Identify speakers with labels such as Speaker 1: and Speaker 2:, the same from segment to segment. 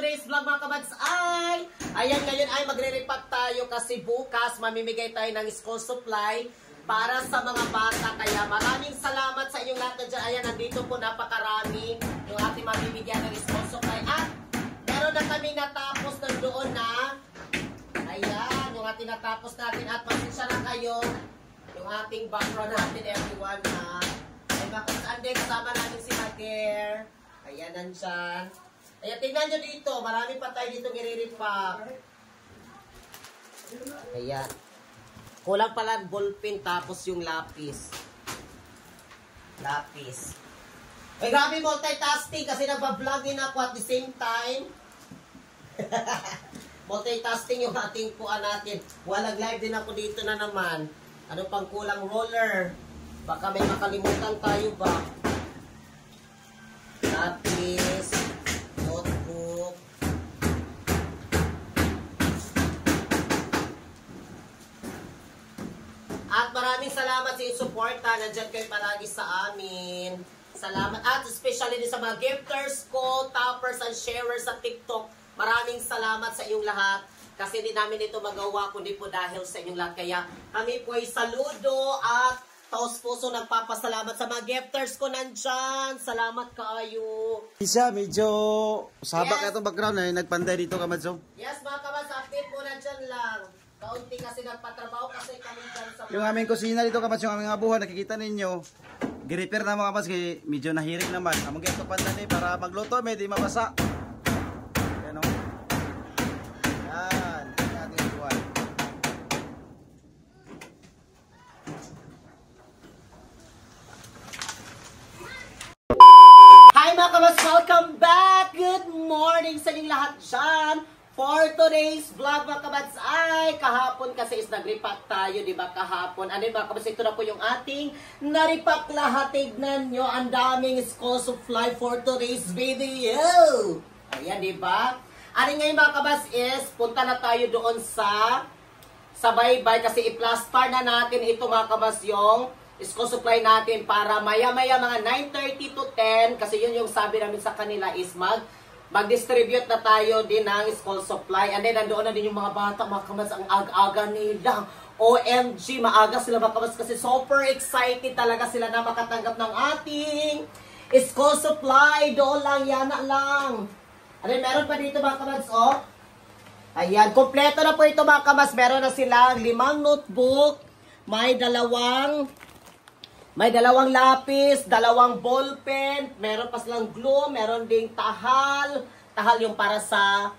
Speaker 1: today's vlog mga kabads ay, ayan ngayon ay magre-repack tayo kasi bukas mamimigay tayo ng school supply para sa mga bata. Kaya maraming salamat sa inyong lahat na dyan. Ayan, nandito po napakarami yung ating mamimigyan ng school supply. At meron na kami natapos na doon na, ayan, yung ating natapos natin. At pasensya na kayo, yung ating background natin everyone ha. Ay bakit ande kasama natin si Mader. Ayan, nandyan. Ayan, tingnan nyo dito. Marami pa tayo dito nire-repack. Ayan. Kulang pala ballpen tapos yung lapis. Lapis. Ay, grabe multitasking kasi nagpa-vlog din ako at the same time. Multitasking yung ating kuha natin. Walang live din ako dito na naman. Ano pang kulang roller? Baka may makalimutan tayo ba? Lapis. Notebook. At maraming salamat sa inyong suporta. Nandiyan kayo palagi sa amin. Salamat. At especially din sa mga gifters ko, toppers and sharers sa TikTok. Maraming salamat sa inyong lahat. Kasi hindi namin ito magawa kundi po dahil sa inyong lahat. Kaya kami po ay saludo at taos puso nagpapasalamat sa mga gifters ko nandyan. Salamat kayo.
Speaker 2: Isa, medyo sabak itong background eh. Nagpanday dito ka, Madzo.
Speaker 1: Yes, mga kabas, update mo nandyan lang. Kaunti kasi nagpatrabaho kasi kami dyan sa...
Speaker 2: Yung aming kusina dito, Kamats, yung aming abuhan, nakikita ninyo. Gi-repair na mga Kamats, kaya medyo nahirik naman. Among ganito panday para magluto, may di mabasa. Yan o. Yan. Yan ating abuhan.
Speaker 1: Hi mga kabas! Welcome back! Good morning sa inyong lahat dyan! For today's vlog mga kabats ay kahapon kasi is nag-repack tayo, di ba kahapon? Ano mga kabats, ito na po yung ating na-repack lahat. Tignan nyo, ang daming school supply for today's video. Ayan, di ba? Ano ngayon mga kabats is, punta na tayo doon sa baybay kasi i-plaster na natin ito mga kabats yung school supply natin para maya-maya mga 9:30 to 10 kasi yun yung sabi namin sa kanila is mag-distribute na tayo din ng school supply. And then, nandoon na din yung mga bata, mga kamas, ang aga-aga nila. OMG, maaga sila mga kamas kasi super excited talaga sila na makatanggap ng ating school supply. Doon lang, yana lang. And then, meron pa dito mga kamas, oh. Ayan, kompleto na po ito mga kamas. Meron na silang 5 notebook, may dalawang lapis, 2 ballpen, meron pa silang glue, meron ding tahal. Tahal yung para sa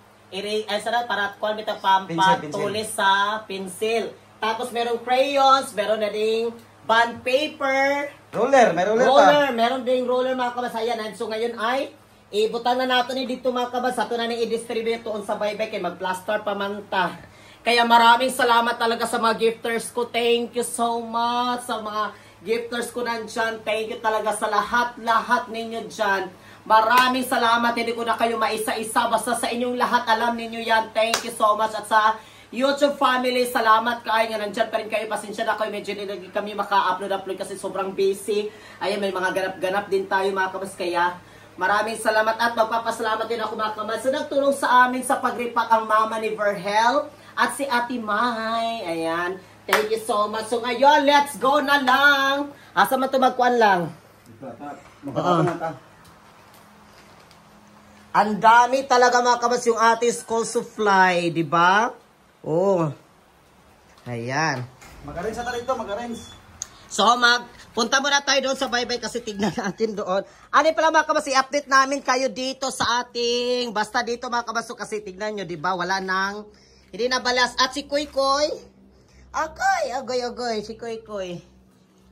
Speaker 1: para pampatulis sa pencil. Tapos meron crayons, meron na ding bond paper.
Speaker 2: Roller, may roller pa.
Speaker 1: Meron ding roller mga kabasayan. So ngayon ay ibutan na natin dito mga kabas. Ito na i-distribute doon sa baybay kay mag-plaster pa man ta. Kaya maraming salamat talaga sa mga gifters ko. Thank you so much sa mga gifters ko nandyan. Thank you talaga sa lahat ninyo dyan. Maraming salamat. Hindi ko na kayo maisa-isa. Basta sa inyong lahat, alam ninyo yan. Thank you so much. At sa YouTube family, salamat kayo nga nandyan pa rin kayo. Pasensya na kayo. Medyo nilagay kami maka-upload kasi sobrang busy. Ayan, may mga ganap-ganap din tayo mga kabas. Kaya maraming salamat at magpapasalamat din ako mga kabas. So, nagtulong sa amin sa pag-repack ang mama ni Verhel at si Ate May. Ayan. Thank you so much. So ngayon, let's go na lang. Asa man ito magkuhan lang? Ang dami talaga mga kabas yung ating school supply, di ba? Oh. Ayan.
Speaker 2: Mag-arrange sa talito, mag-arrange.
Speaker 1: So punta muna tayo doon sa baybay kasi tignan natin doon. Ano pala mga kabas, i-update namin kayo dito sa ating, basta dito mga kabas, kasi tignan nyo, di ba? Wala nang, hindi na balas. At si Kuy Kuy, agoy, si Kuy Kuy.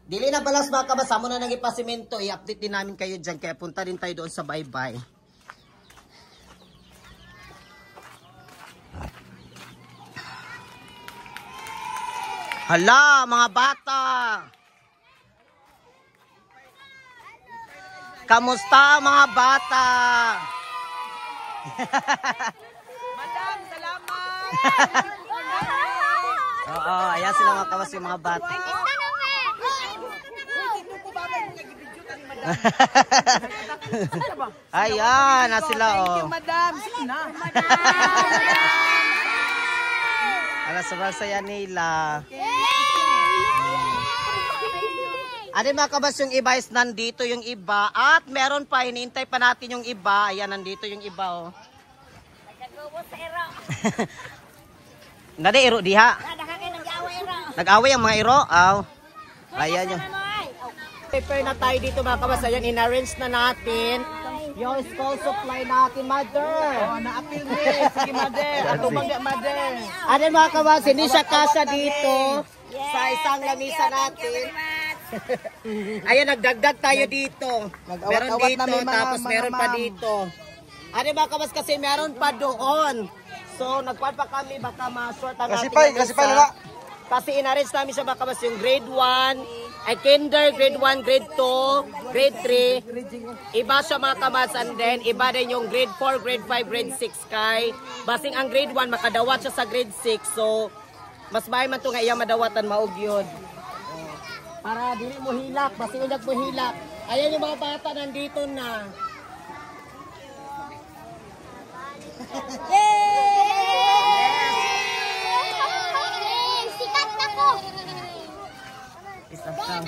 Speaker 1: Dili na balas mga kabas, amo na nang ipasimento. I-update din namin kayo dyan. Kaya punta din tayo doon sa baybay. Hala, mga bata! Kamusta mga bata?
Speaker 3: Madam, salamat!
Speaker 1: Oo, ayan sila mga kawas yung mga bata. Ayan, na sila
Speaker 3: Thank
Speaker 1: oh.
Speaker 3: you, madam. Sige na.
Speaker 1: Ala, sobrang saya nila. Ano mga kabas yung iba is nandito yung iba. At meron pa, hinihintay pa natin yung iba. Ayan, nandito yung iba oh. Nade iro diha. Nag-away ang mga iro. Aw. Ayan yun. Prepare na tayo dito mga kabas. Ayan, in-arrange na natin yung school supply natin, mother.
Speaker 3: Oh, na-appeal ni. Sige, mother. Ato bang mother?
Speaker 1: Ano mga kabas, hindi siya kasya dito sa isang lamisa natin. Ayan, nagdagdag tayo dito. Meron dito, tapos meron pa dito. Ano mga kabas, kasi meron pa doon. So, nagkuhan pa kami, baka ma-short ang ating lamisa. Kasi in-arrange namin siya mga kabas, yung grade 1, ay kinder, grade 1, grade 2, grade 3. Iba siya mga kabas, and then iba din yung grade 4, grade 5, grade 6 kay. Basing ang grade 1, makadawat siya sa grade 6. So, mas bahay man ito nga iyang madawatan, maog yun. Para dili mo hilak, basing ulag mo hilak. Ayan yung mga bata nandito na.
Speaker 4: Sikat na ko!
Speaker 1: Isang po ah.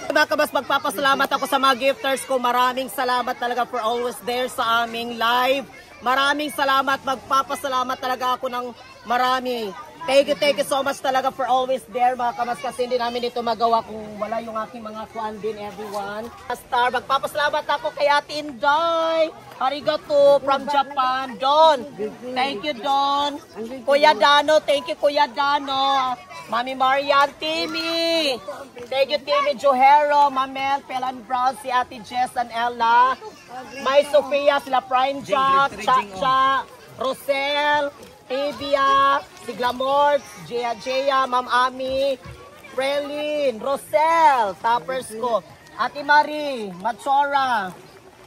Speaker 1: Mga kabas, magpapasalamat ako sa mga gifters ko. Maraming salamat talaga for always there sa aming live. Maraming salamat, magpapasalamat talaga ako ng marami. Thank you so much talaga for always there mga kamas, kasi hindi namin ito magawa kung wala yung aking mga kuan din, everyone. Star, magpapasalamat ako kay Ate Inday. Arigato from Japan. Don, thank you Don. Kuya Dano, thank you Kuya Dano. Mami Marian, Timmy. Thank you Timmy Johero, Mamel, Pelan Brown, si Ate Jess and Ella. May Sofia, sila Prime Jack, Cha-Cha, Rosel, Tibia, si Glamort, Jea, Ma'am Ami, Prelin, Rosel, toppers ko. Ate Marie, Machora,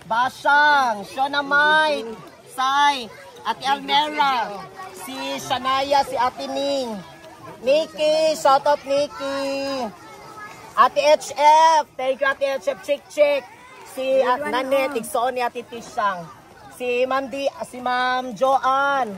Speaker 1: Basang, Shona May, Sai, Ate Almera, si Shanaya, si Ate Ning, Nikki, shout out Nikki, Ate HF, thank you Ate HF, Chick, si Nanette, Igsoon ni Ate Tishang, si Ma'am Joanne,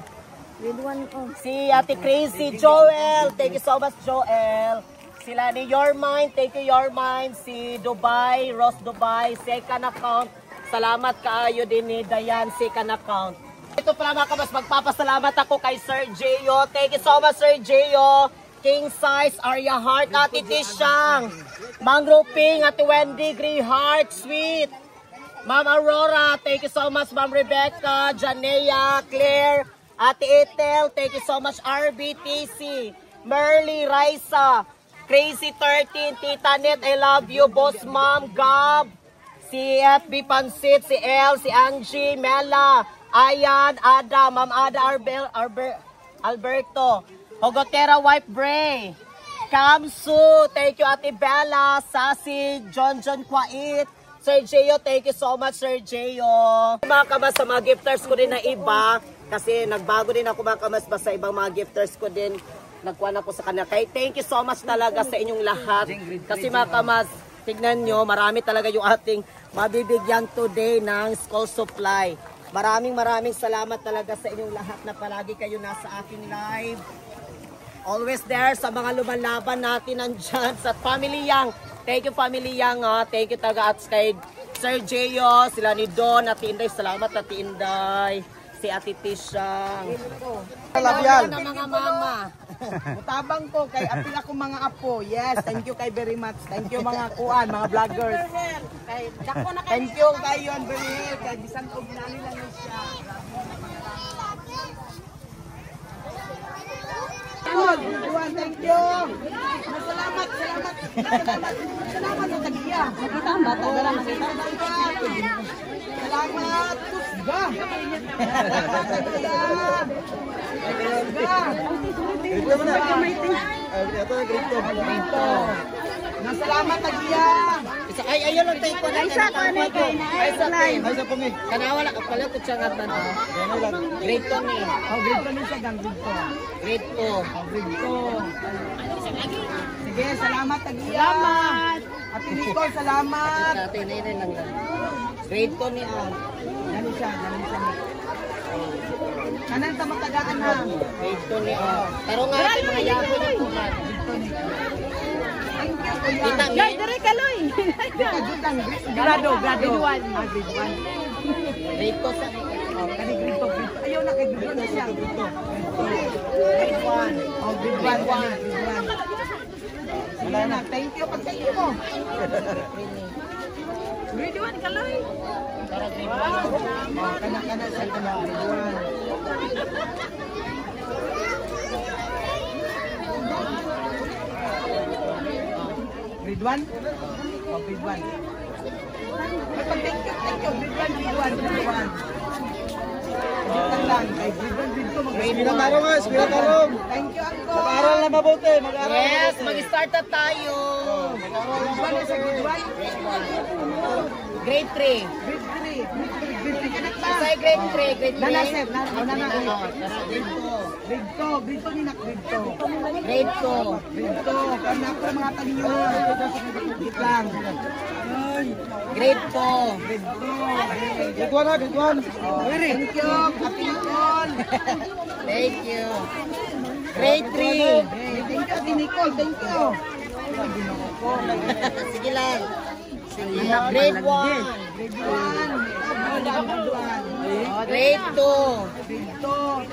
Speaker 1: si Ate Crazy, Joel, thank you so much Joel. Sila ni Your Mind, thank you Your Mind. Si Dubai, Ross Dubai, second account. Salamat kaayo din ni Dayan, second account. Ito pala mga kabas, magpapasalamat ako kay Sir Gio. Thank you so much Sir Gio. King Size, Arya Heart, Ate Tishang. Mang Ruping, Ate Wendy, Grey Heart, Sweet. Ma'am Aurora, thank you so much Ma'am Rebecca, Janea, Claire. Ate Etel, thank you so much. RBTC, Merly, Raisa, Crazy 13, Tita Net, I love you. Boss Mom, Gab, si FB Pansit, si El, si Angie, Mela, Ayan, Ada, Ma'am Ada, Alberto, Hogotera, Wife Bray, Kamsu, thank you Ate Bella, Sassy, John Kwait, Sir Gio, thank you so much Sir Gio. Mga kabas, sa mga gifters ko din na iba, kasi nagbago din ako mga kamas sa ibang mga gifters ko din. Nagkuhan ako sa kanila. Kaya thank you so much talaga sa inyong lahat. Kasi mga kamas, tignan nyo, marami talaga yung ating mabibigyan today ng school supply. Maraming salamat talaga sa inyong lahat na palagi kayo nasa aking live. Always there sa mga lumalaban natin nandyan sa Family Yang. Thank you Family Yang. Thank you talaga at kay Sir Gio, sila ni Don, Ate Inday. Salamat Ate Inday. Si Ate Tishang.
Speaker 2: Labial.
Speaker 1: Na mga mama.
Speaker 3: Mutabang ko kay apil ako mga apo. Yes, thank you kay very much. Thank you mga kuan, mga vloggers. Thank you kay Yon Bernil, kay bisan og nani lang siya. Thank you. Salamat sa tagiya. Kita ang bata dala nakita. Salamat. Kusga.
Speaker 2: Grito mo na. Ito, grito.
Speaker 3: Nasalamat tagiya.
Speaker 1: Ay, ayun lang tayo po na. Ay, sa ko na kay na. Ay, sa
Speaker 2: Ay, sa pungi.
Speaker 1: Kanawala, pala ko siya nga tanong. Grade 2 ni.
Speaker 3: Oh, grade 2 niya siya, gang grade 2.
Speaker 1: Grade 2.
Speaker 3: Oh, grade 2. Sige, salamat tagiya. Salamat. Ate Nicole, salamat.
Speaker 1: Dati na yun lang lang. Grade 2 ni ah.
Speaker 3: Ganun siya. Kanan sa matagaan na.
Speaker 1: Grade 2 ni ah. Taro nga ito mga yapo niya po man.
Speaker 3: Thank you, kuya.
Speaker 1: Kita mi.
Speaker 4: Dari kaloy.
Speaker 3: Dika, jutang. Grado. Grade 1. Ah, grade 1.
Speaker 1: Grade 2 sa
Speaker 3: Oh, kani grade 2. Ayaw na kay grade 1 na siya. Grade 2.
Speaker 1: grade 1.
Speaker 3: Oh, grade 1. Grade 1. Wala na. Thank you. Pag-thank you mo.
Speaker 4: Grade 1 kaloy.
Speaker 1: Para grade 1.
Speaker 3: Oh, kana sa kana. Grade 1. Grade 1? Oh, grade 1. Thank you. Grade 1. Lang, kay grade 1, grade 2.
Speaker 2: Espira karong ha, espira karong.
Speaker 3: Thank you, Uncle.
Speaker 2: Mag-aral na mabuti, mag-aral.
Speaker 1: Yes, mag-start na tayo.
Speaker 3: Grade 1 na sa grade 1?
Speaker 1: Grade 3.
Speaker 3: Grade 3. Grade 3. Kanak ba?
Speaker 1: Sa grade 3, grade 3.
Speaker 3: Nana, sir. Nana.
Speaker 1: Grade 2.
Speaker 3: Grade 2. Grade 2 ni nak. Grade 2.
Speaker 1: Grade 2.
Speaker 3: Grade 2. Kanak ko mga talinyo. Grade lang.
Speaker 1: Grade 2.
Speaker 3: Grade 2.
Speaker 2: Grade 1 ha, grade 1.
Speaker 3: Thank you. Happy Nicole.
Speaker 1: Thank you. Grade 3.
Speaker 3: Thank you, Ate Nicole. Thank you.
Speaker 1: Sige lang. Sige. Grade 1.
Speaker 3: Grade 1.
Speaker 1: Grade 2.
Speaker 3: Grade 2.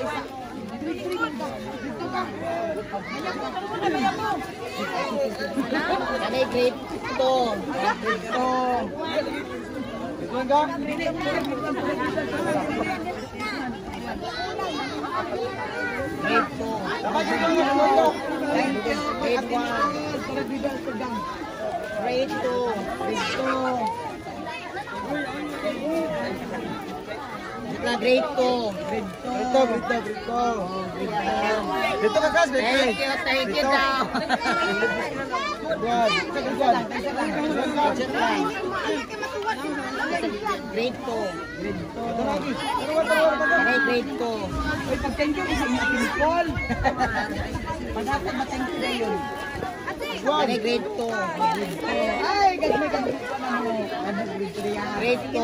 Speaker 1: Kami grade 2.
Speaker 3: Grade 2.
Speaker 2: Grade 1 ka?
Speaker 1: Grade 2.
Speaker 2: Dapat ito yung minuto.
Speaker 3: Thank you.
Speaker 1: Grade 1. Grade 2.
Speaker 3: Grade 2.
Speaker 1: Na grade 2.
Speaker 3: Grade 2.
Speaker 2: Grade 2. Dito ka kas, grade 3.
Speaker 1: Thank you daw.
Speaker 2: Grade 1.
Speaker 1: Grade 2.
Speaker 2: Ito lagi.
Speaker 1: Kami grade 2.
Speaker 3: Uy, pag-thank you sa inyo, Ate Nicole. Pag-atag ma-thank you na yun.
Speaker 1: Kami grade 2.
Speaker 3: Ay, gagmay ka na mo. Ano, grade 3 yan.
Speaker 1: Grade 2.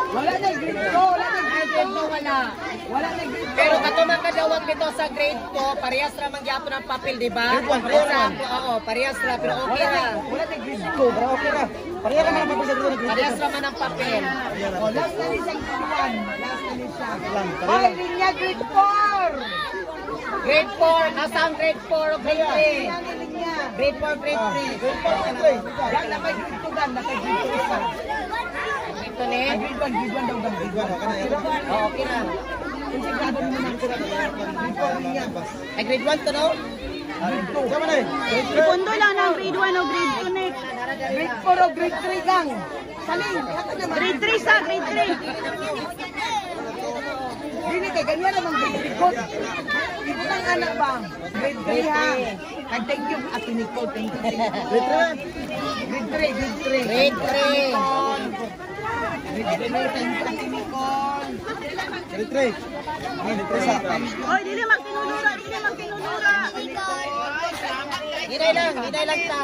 Speaker 3: Wala na, grade 2. Wala na, grade 2.
Speaker 1: Wala.
Speaker 3: Wala na, grade 2.
Speaker 1: Pero katuman kadawat nito sa grade 2, parehas ra man gyapon ang papel, di ba?
Speaker 2: Grade 1, parehas ra.
Speaker 1: Oo, parehas ra pero okay ra.
Speaker 3: Wala na, grade 2.
Speaker 2: Bro, okay ka. Pareha ka mga papel sa dito na grade
Speaker 1: Parehas ra man ang papel.
Speaker 3: Oh, last na rin siyang grade 1. Last na rin siya.
Speaker 2: lang.
Speaker 3: Ay, linya, grade 4.
Speaker 1: Grade 4, asang grade 4 o grade 3?
Speaker 3: Linya, linya.
Speaker 1: Grade 4, grade 3.
Speaker 2: Grade 4, grade 3.
Speaker 3: Yan, nakay grade 2 gan, nakay grade 2 isa.
Speaker 1: Ito ni?
Speaker 3: Ay, grade 1 daw gan, grade 1.
Speaker 1: Oo, okay na.
Speaker 3: Konsigado mo na grade 4 linya.
Speaker 1: Ay, grade 1 to no?
Speaker 3: Grade 2.
Speaker 2: Sama na eh. Grade 3.
Speaker 4: Pundo lang ng grade 1 o grade 2 next.
Speaker 3: Grade 4 o grade 3 gang. Saling, kata naman.
Speaker 4: Grade 3 sa grade 3.
Speaker 3: Dili kay ganyan naman grade 3. Ibutang anak ba? Grade 3 ha. And thank you, Ate Nicole. Thank you.
Speaker 2: Grade 3.
Speaker 3: Grade 3, grade 3.
Speaker 1: Grade 3.
Speaker 3: Grade 3, thank you, Ate Nicole.
Speaker 2: Grade 3. Grade 3 sa.
Speaker 4: Oy, dili magtinulura, dili magtinulura.
Speaker 1: Hinay lang ta.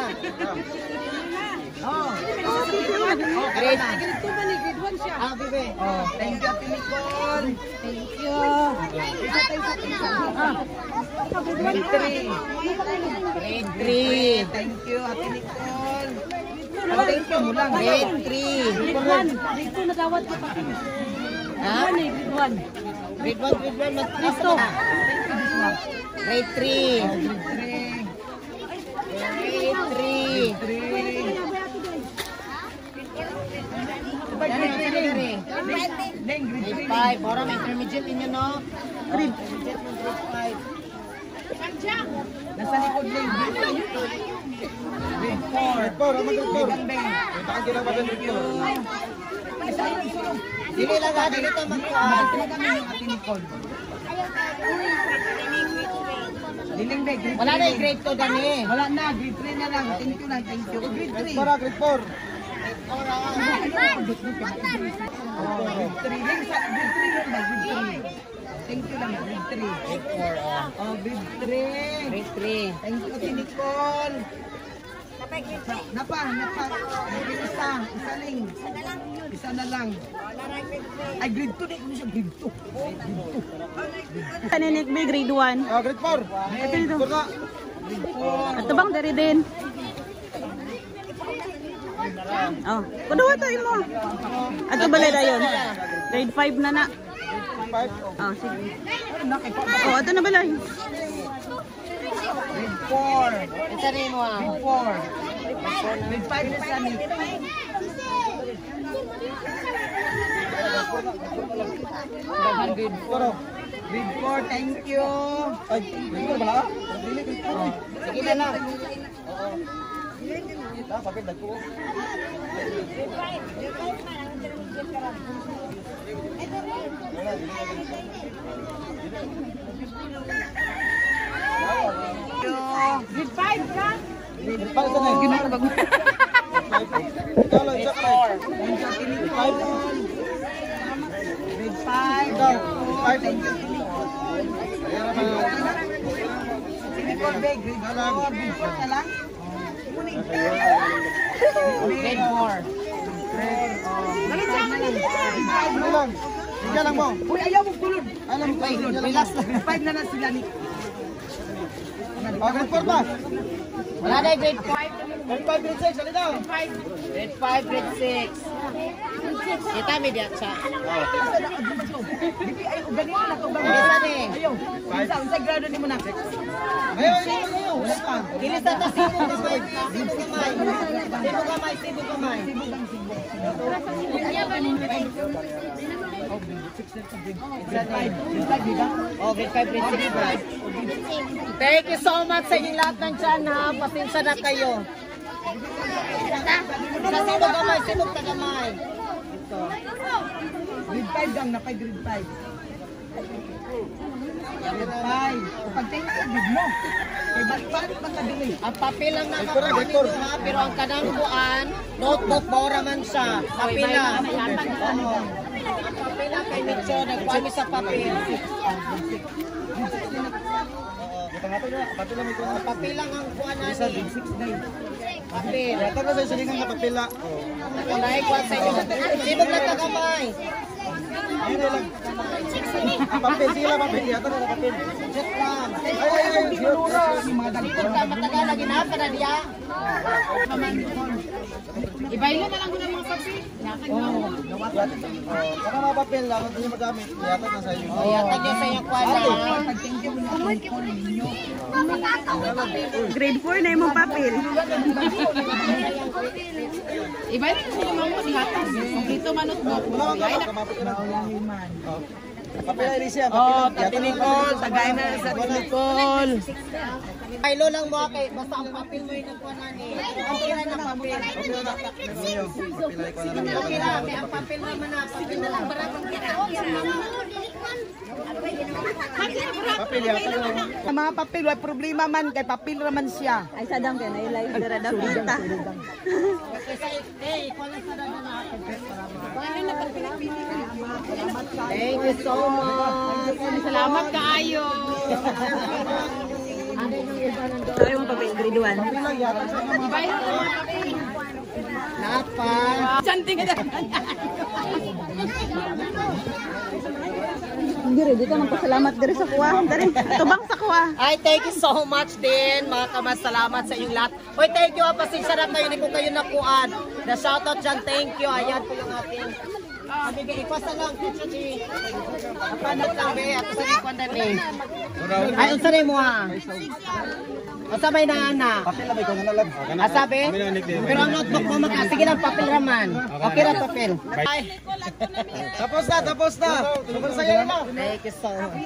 Speaker 3: Oh.
Speaker 1: Grade
Speaker 4: Grade 2 ba ni grade 1 siya?
Speaker 1: Ah, bebe.
Speaker 3: Oh, thank you, Ate Nicole.
Speaker 4: Thank you.
Speaker 3: Grade 3.
Speaker 1: Grade 3.
Speaker 3: Thank you, Ate Nicole. Oh, thank you mo lang.
Speaker 1: Grade 3.
Speaker 4: Grade 1. Grade 2 nagawad ko pa.
Speaker 1: Ha?
Speaker 4: Grade 1.
Speaker 1: Grade 1, mag-3 to. Grade 3. Grade 3. Grade 5. Orang intermediate ninyo, no? Intermediate ng grade 5.
Speaker 3: Nasa likod na yung grade 4.
Speaker 2: Grade 4. Ano grade 4?
Speaker 3: Gandeng.
Speaker 2: Baka ginagawa ng grade 4.
Speaker 1: Dili lang ha, dili to magkuhan.
Speaker 3: Sino kami yung Ate Nicole? Hiling na, grade 3.
Speaker 1: Wala na yung grade 2 dani.
Speaker 3: Wala na, grade 3 na lang. Thank you lang, thank you. Grade 3.
Speaker 2: Para grade 4.
Speaker 3: Grade 3 lang, grade 3. Thank you lang, grade 3.
Speaker 1: Grade 4, oh.
Speaker 3: Oh, grade 3.
Speaker 1: Grade 3.
Speaker 3: Thank you, Ate Nicole. Napa. Isa na lang. Ay, grade 2 din ko siya, grade 2.
Speaker 4: Kaninik may grade 1.
Speaker 2: Grade 4.
Speaker 4: Ito dito.
Speaker 2: Kurna.
Speaker 4: At bang dari din. Oh, kuno tayo mo. Ato balay dayon. Grade 5 na na.
Speaker 2: 5.
Speaker 4: Oh, sige. Oh, ato na balay.
Speaker 3: Grade 4.
Speaker 1: Isa rin mo ah.
Speaker 3: Grade 4. Grade 5 na siya, Nick.
Speaker 2: Grade 4.
Speaker 3: Grade 4, thank you.
Speaker 2: Ay, grade 4 ba?
Speaker 1: Sige na lang.
Speaker 2: Papel dagko.
Speaker 3: Grade 5 ka?
Speaker 2: Grade 5 na. Ginagawa ko. Ikaw lang, isa ka lang.
Speaker 3: Thank you, Ate Nicole. Grade 5. Thank you, Ate Nicole. Ate Nicole, grade 4. Grade 4 ka lang?
Speaker 1: Grade 4.
Speaker 2: Ano lang? Sige lang mo.
Speaker 3: Uy, ayaw mong tulog.
Speaker 2: Alam mo,
Speaker 1: Relax lang.
Speaker 3: Grade 5 na na sila, Nick.
Speaker 2: Grade 4 ba?
Speaker 1: Wala na yung grade 5.
Speaker 2: Grade 5, grade 6, halika.
Speaker 1: Grade 5, grade 6. Kita may diyan siya.
Speaker 3: Bibi, ayaw, ganito na ito.
Speaker 1: Isa ni.
Speaker 3: Ayaw. Unsa grado ni mo na?
Speaker 2: Ayaw. Wala pa.
Speaker 1: Kilis na ta sibo kamay. Sibo kamay. Sibo kamay. Oh, grade 5, grade 6 ba? Thank you so much sa inyong lahat ng dyan ha. Pasensya na kayo. Sa sibo kamay, sibo kamay.
Speaker 3: Grade 5 lang, napay grade 5. Grade 5. Pag-thank you, grade mo. Kaya balik magkabili.
Speaker 1: Ang papel lang nakakuha ninyo ha, pero ang kanang buwan, notebook, bora man siya. Papel lang. Oo. Ang papel lang kay Mitcho, nagkuha mi sa papel. Ang papel lang ang kuha natin. Papel.
Speaker 2: Yata na sa silingan na papila.
Speaker 1: Ako na ikuha sa inyo. Sibog lang kagamay.
Speaker 2: Ayun na lang. Papel, sige lang papel. Yata na papel.
Speaker 1: Just lang.
Speaker 3: Ay,
Speaker 1: Sibog ka, matagal na ginapa na diya.
Speaker 4: Ibaylo na lang ko ng mga papel.
Speaker 2: Para mga papel lang, kung hindi magamit, yata na sa inyo.
Speaker 1: Yata niyo sa inyo kuha na.
Speaker 3: pag-thank you mo ninyo.
Speaker 4: Grade 4 na yung mga papel. Ibaylo na sila mga dihatag. Kung dito manot mo.
Speaker 2: Wala ka kamapit ka na.
Speaker 3: Kaulangiman.
Speaker 2: Papel na Alicia,
Speaker 3: Oh,
Speaker 2: papel.
Speaker 3: Tati Nicole, tagay na sa Nicole.
Speaker 1: Pailo lang mo kay basta ang papel mo yung nagkuha na ni. Ang pila ng papel.
Speaker 2: Papel na. Papel na ikaw na lang.
Speaker 1: Okay lang, kay ang papel naman na. Papel na lang, baratang kita.
Speaker 2: Papel yata na.
Speaker 3: Ang mga papel, wala problema man, kay papel naman siya.
Speaker 4: Ay, sadam kayo. Nailay. Dara dapita.
Speaker 1: Thank you so much.
Speaker 4: Salamat kaayo. Ito yung papel. Grade 1.
Speaker 1: Napa.
Speaker 4: Santing ka Dire, dito magpasalamat dire sa kuha. Dire, ito bang sa kuha?
Speaker 1: Ay, thank you so much din, mga kamas. Salamat sa inyong lahat. Hoy, thank you. Pasensya na kayo, hindi ko kayo nakuhaan. The shoutout dyan, thank you. Ayan po yung ating. Bigay, ikwasa lang. Panat lang, be. Ato sa ikuan na ni. Ay, unsa rin mo ha? Unsa may naana?
Speaker 2: Papel na ba ikaw na lang?
Speaker 1: Asabi? Pero ang notebook mo, sige lang, papel raman. Okay na, papel. Ay.
Speaker 2: Tapos na, tapos na. Tapos na yan na.
Speaker 1: Thank you so much.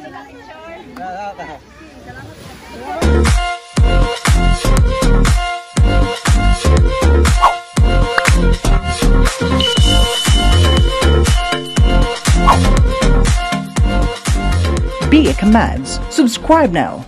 Speaker 5: Be a Commands. Subscribe now.